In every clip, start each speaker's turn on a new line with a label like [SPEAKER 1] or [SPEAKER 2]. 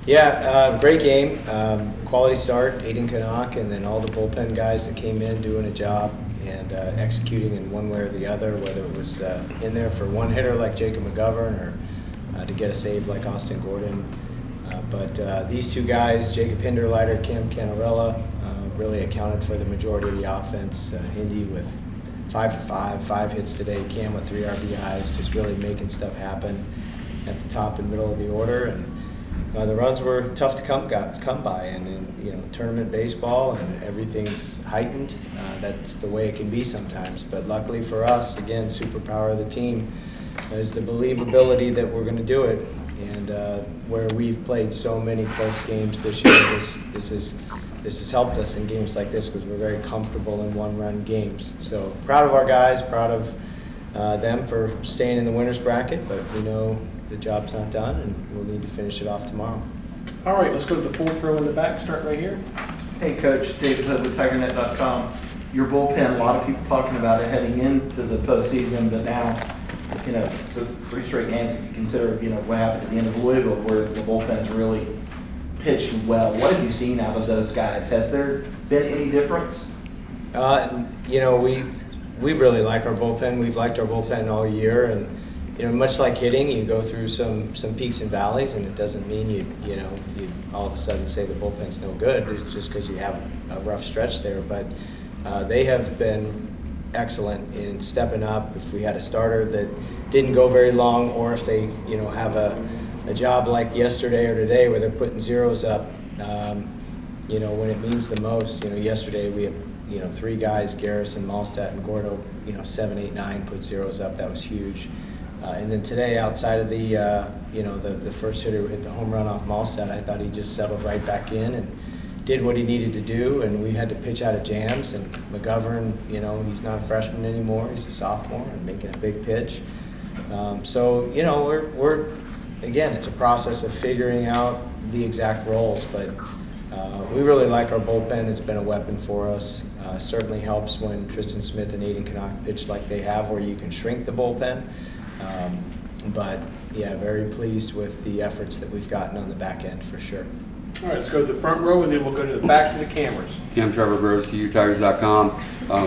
[SPEAKER 1] Yeah, great game. Quality start, Aiden Canuck, and then all the bullpen guys that came in doing a job and executing in one way or the other, whether it was in there for one hitter like Jacob McGovern or to get a save like Austin Gordon. But these two guys, Jacob Hinderleider and Cam Cannarella, really accounted for the majority of the offense. Hindy with 5 for 5, 5 hits today. Cam with 3 RBIs, just really making stuff happen at the top and middle of the order. And the runs were tough to come by, and in tournament baseball, and everything's heightened. That's the way it can be sometimes. But luckily for us, again, superpower of the team is the believability that we're going to do it. And where we've played so many close games this year, this has helped us in games like this because we're very comfortable in one-run games. So proud of our guys, proud of them for staying in the winner's bracket, but we know the job's not done, and we'll need to finish it off tomorrow.
[SPEAKER 2] All right, let's go to the fourth row in the back. Start right here.
[SPEAKER 3] Hey, Coach. David Hood with TigerNet.com. Your bullpen, a lot of people talking about it heading into the postseason, but now, it's 3 straight games. If you consider, what happened at the end of Louisville, where the bullpen's really pitched well. What have you seen out of those guys? Has there been any difference?
[SPEAKER 1] We really like our bullpen. We've liked our bullpen all year, and much like hitting, you go through some peaks and valleys, and it doesn't mean you all of a sudden say the bullpen's no good. It's just because you have a rough stretch there. But they have been excellent in stepping up. If we had a starter that didn't go very long, or if they have a job like yesterday or today where they're putting zeros up, when it means the most. Yesterday we have 3 guys, Garrison, Malstadt, and Gordo, 7, 8, 9 put zeros up. That was huge. And then today, outside of the first hitter who hit the home run off Malstadt, I thought he just settled right back in and did what he needed to do. And we had to pitch out of jams. And McGovern, he's not a freshman anymore; he's a sophomore and making a big pitch. We're again, it's a process of figuring out the exact roles, but we really like our bullpen. It's been a weapon for us. Certainly helps when Tristan Smith and Aiden Canuck pitch like they have, where you can shrink the bullpen. But yeah, very pleased with the efforts that we've gotten on the back end for sure.
[SPEAKER 2] All right, let's go to the front row, and then we'll go to the back to the cameras.
[SPEAKER 4] Cam Trevor Gross, Tigers.com.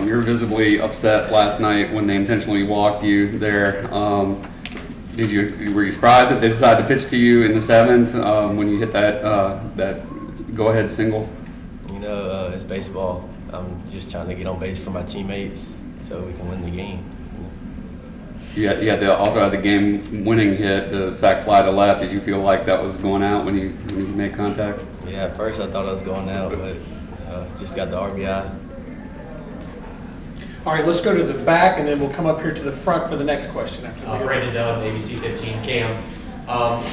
[SPEAKER 4] You were visibly upset last night when they intentionally walked you there. Were you surprised that they decided to pitch to you in the 7th when you hit that go-ahead single?
[SPEAKER 5] It's baseball. I'm just trying to get on base for my teammates so we can win the game.
[SPEAKER 4] You also had the game-winning hit, the sac fly to left. Did you feel like that was going out when you made contact?
[SPEAKER 5] Yeah, at first I thought I was going out, but just got the RBI.
[SPEAKER 2] All right, let's go to the back, and then we'll come up here to the front for the next question. After
[SPEAKER 6] Brandon Dove, ABC 15, Cam. How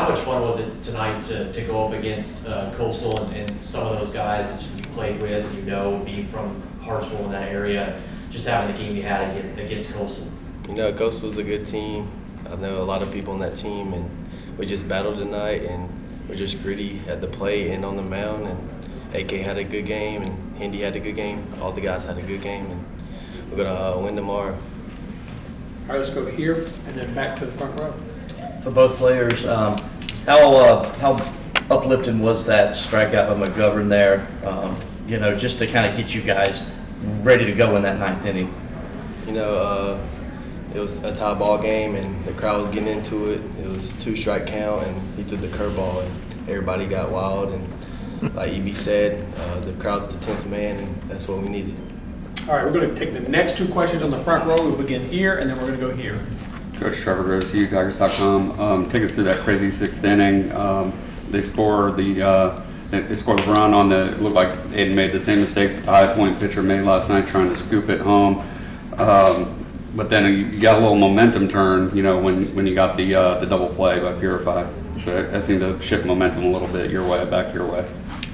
[SPEAKER 6] much fun was it tonight to go up against Coastal and some of those guys that you played with, and being from Hartsville in that area, just having the game you had against Coastal?
[SPEAKER 5] Coastal's a good team. I know a lot of people on that team, and we just battled tonight, and we're just gritty at the plate and on the mound. And AK had a good game, and Hindy had a good game. All the guys had a good game, and we're gonna win tomorrow.
[SPEAKER 2] All right, let's go here and then back to the front row.
[SPEAKER 7] For both players, how uplifting was that strikeout by McGovern there? Just to kind of get you guys ready to go in that 9th inning.
[SPEAKER 5] It was a tie ball game, and the crowd was getting into it. It was 2-strike count, and he threw the curveball, and everybody got wild. And like EB said, the crowd's the 10th man, and that's what we needed.
[SPEAKER 2] All right, we're going to take the next 2 questions on the front row. We'll begin here, and then we're going to go here.
[SPEAKER 4] Coach Trevor Gross, Tigers.com. Take us through that crazy 6th inning. They score the run on it looked like Aiden made the same mistake that the High Point pitcher made last night, trying to scoop it home. But then you got a little momentum turn, when you got the double play by Purify. So that seemed to shift momentum a little bit back your way.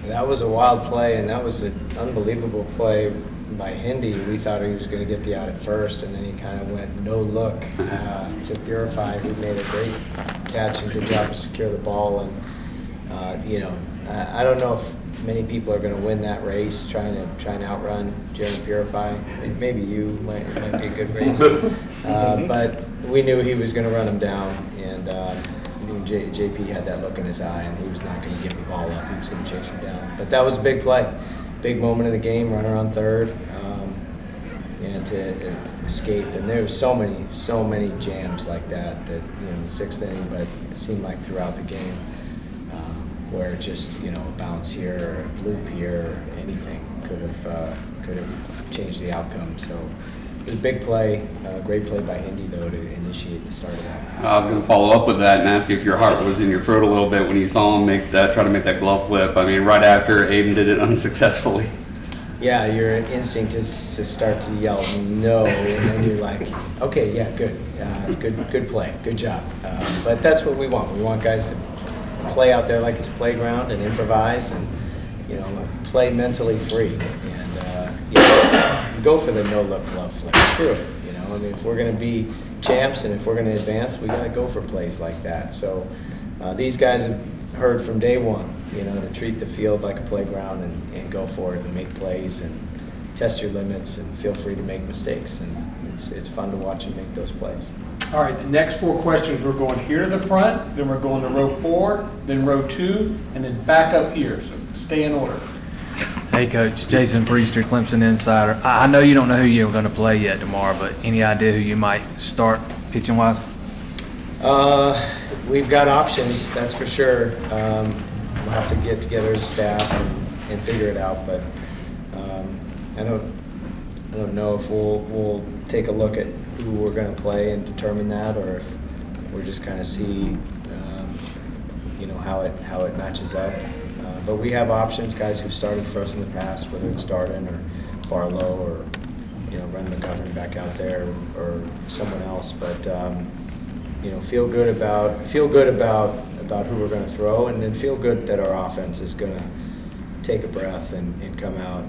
[SPEAKER 1] That was a wild play, and that was an unbelievable play by Hindy. We thought he was going to get the out at first, and then he kind of went no look to Purify, who made a great catch and good job to secure the ball. And I don't know if many people are going to win that race trying to outrun Jeremy Purify. Maybe you might be a good race, but we knew he was going to run him down, and Even JP had that look in his eye, and he was not going to give the ball up. He was going to chase him down. But that was a big play, big moment in the game. Runner on third, and to escape. And there were so many jams like that. That the sixth inning, but it seemed like throughout the game, where just a bounce here or a loop here or anything could have changed the outcome. So. It was a big play, great play by Indy, though, to initiate the start of that.
[SPEAKER 4] I was going to follow up with that and ask you if your heart was in your throat a little bit when you saw him try to make that glove flip. I mean, right after Aiden did it unsuccessfully.
[SPEAKER 1] Yeah, your instinct is to start to yell no, and then you're like, okay, yeah, good play, good job. But that's what we want. We want guys to play out there like it's a playground and improvise and play mentally free. And go for the no-look glove flip. Screw it. I mean, if we're going to be champs and if we're going to advance, we got to go for plays like that. So these guys have heard from day one, to treat the field like a playground and go for it and make plays and test your limits and feel free to make mistakes. And it's fun to watch them make those plays.
[SPEAKER 2] All right, the next 4 questions, we're going here to the front, then we're going to row 4, then row 2, and then back up here. So stay in order.
[SPEAKER 8] Hey, Coach. Jason Priester, Clemson Insider. I know you don't know who you're going to play yet tomorrow, but any idea who you might start pitching-wise?
[SPEAKER 1] We've got options, that's for sure. We'll have to get together as a staff and figure it out, but I don't know if we'll take a look at who we're going to play and determine that, or if we're just kind of see how it matches up. But we have options, guys who started for us in the past, whether it's Darden or Barlow or Ren McGovern back out there or someone else. But feel good about who we're going to throw, and then feel good that our offense is going to take a breath and come out.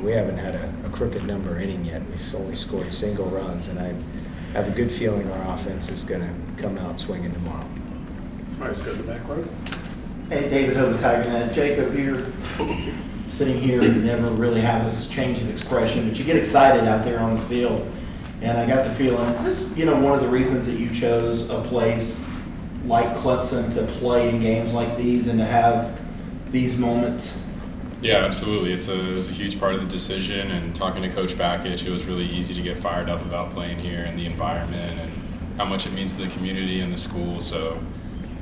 [SPEAKER 1] We haven't had a crooked number inning yet. We've only scored single runs, and I have a good feeling our offense is going to come out swinging tomorrow.
[SPEAKER 2] All right, let's go to the back row.
[SPEAKER 3] Hey, David Hogan, TigerNet. Jacob, you're sitting here and never really have this change of expression, but you get excited out there on the field. And I got the feeling, is this, one of the reasons that you chose a place like Clemson to play in games like these and to have these moments?
[SPEAKER 9] Yeah, absolutely. It was a huge part of the decision, and talking to Coach Bakich, it was really easy to get fired up about playing here and the environment and how much it means to the community and the school. So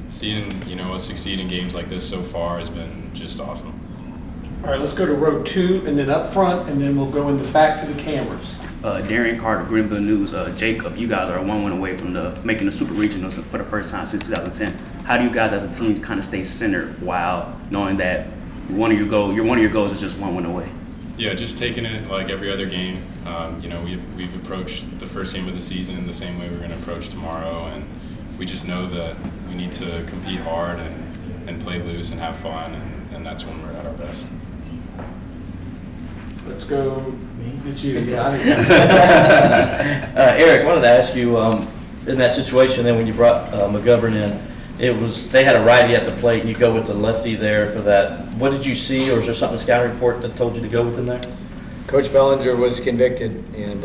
[SPEAKER 9] seeing, us succeed in games like this so far has been just awesome.
[SPEAKER 2] All right, let's go to row 2 and then up front, and then we'll go in the back to the cameras.
[SPEAKER 10] Darian Carter, Greenville News. Jacob, you guys are 1 win away from making the Super Regionals for the first time since 2010. How do you guys as a team kind of stay centered while knowing that one of your goals is just 1 win away?
[SPEAKER 9] Yeah, just taking it like every other game. We've approached the first game of the season the same way we're going to approach tomorrow, and we just know that we need to compete hard and play loose and have fun, and that's when we're at our best.
[SPEAKER 2] Let's go. It's you. Yeah.
[SPEAKER 7] Erik, wanted to ask you, in that situation then when you brought McGovern in, they had a righty at the plate and you go with the lefty there for that. What did you see, or is there something in the scouting report that told you to go with him there?
[SPEAKER 1] Coach Bellinger was convicted, and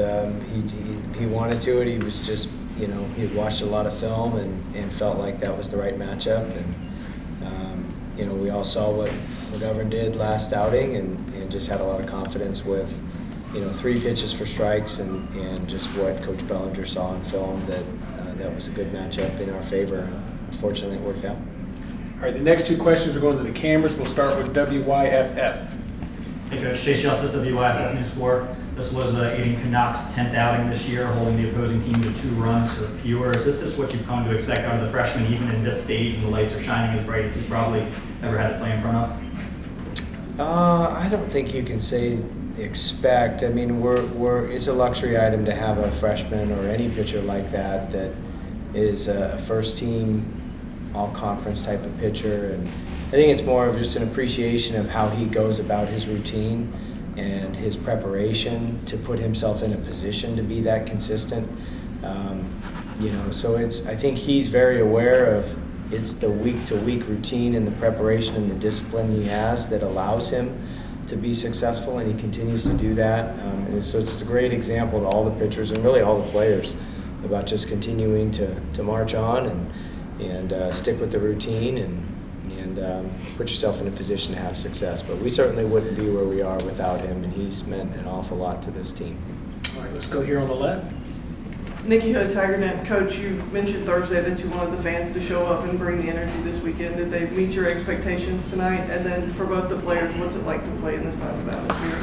[SPEAKER 1] he wanted to it. He was just, he had watched a lot of film and felt like that was the right matchup. And, we all saw what McGovern did last outing and just had a lot of confidence with, 3 pitches for strikes and just what Coach Bellinger saw on film that was a good matchup in our favor. Fortunately, it worked out.
[SPEAKER 2] All right, the next 2 questions are going to the cameras. We'll start with WYFF.
[SPEAKER 11] Hey, Coach. Chase Justice, WYFF News 4. This was Aiden Canuck's 10th outing this year, holding the opposing team to 2 runs or fewer. Is this what you've come to expect out of the freshman, even in this stage when the lights are shining as bright as he's probably ever had to play in front of?
[SPEAKER 1] I don't think you can say expect. I mean, it's a luxury item to have a freshman or any pitcher like that is a first-team, all-conference type of pitcher. And I think it's more of just an appreciation of how he goes about his routine and his preparation to put himself in a position to be that consistent. So I think he's very aware of it's the week-to-week routine and the preparation and the discipline he has that allows him to be successful, and he continues to do that. And so it's a great example to all the pitchers and really all the players about just continuing to march on and and stick with the routine and put yourself in a position to have success. But we certainly wouldn't be where we are without him, and he's meant an awful lot to this team.
[SPEAKER 2] All right, let's go here on the left.
[SPEAKER 12] Nikki Hood, TigerNet. Coach, you mentioned Thursday that you wanted the fans to show up and bring the energy this weekend. Did they meet your expectations tonight? And then for both the players, what's it like to play in this type of atmosphere?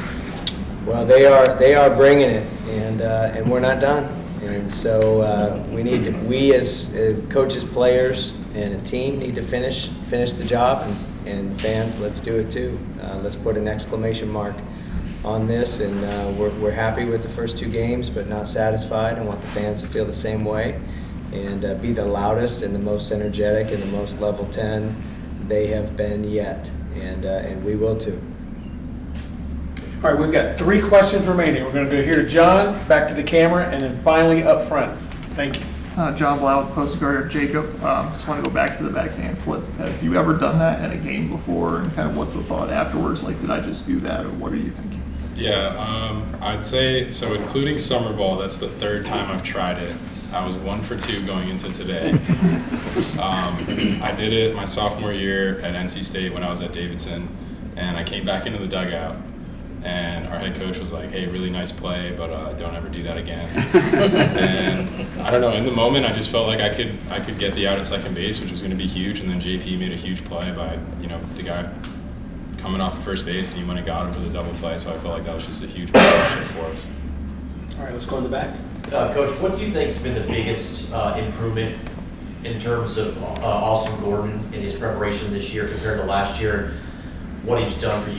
[SPEAKER 1] Well, they are bringing it, and we're not done. And so we as coaches, players, and a team need to finish the job, and fans, let's do it too. Let's put an exclamation mark on this, and we're happy with the first 2 games, but not satisfied. I want the fans to feel the same way and be the loudest and the most energetic and the most level 10 they have been yet, and we will too.
[SPEAKER 2] All right, we've got 3 questions remaining. We're going to go here to John, back to the camera, and then finally up front. Thank you.
[SPEAKER 13] John Blau with Postgame. Jacob, just want to go back to the backhand flip. Have you ever done that in a game before, and kind of what's the thought afterwards? Like, did I just do that, or what are you thinking?
[SPEAKER 9] Yeah, I'd say, so including summer ball, that's the 3rd time I've tried it. I was 1 for 2 going into today. I did it my sophomore year at NC State when I was at Davidson, and I came back into the dugout, and our head coach was like, hey, really nice play, but don't ever do that again. And I don't know, in the moment, I just felt like I could get the out at second base, which was going to be huge, and then JP made a huge play by, the guy coming off of first base, and he went and got him for the double play, so I felt like that was just a huge shift for us.
[SPEAKER 2] All right, let's go in the back.
[SPEAKER 6] Coach, what do you think has been the biggest improvement in terms of Austin Gordon in his preparation this year compared to last year? What he's done for you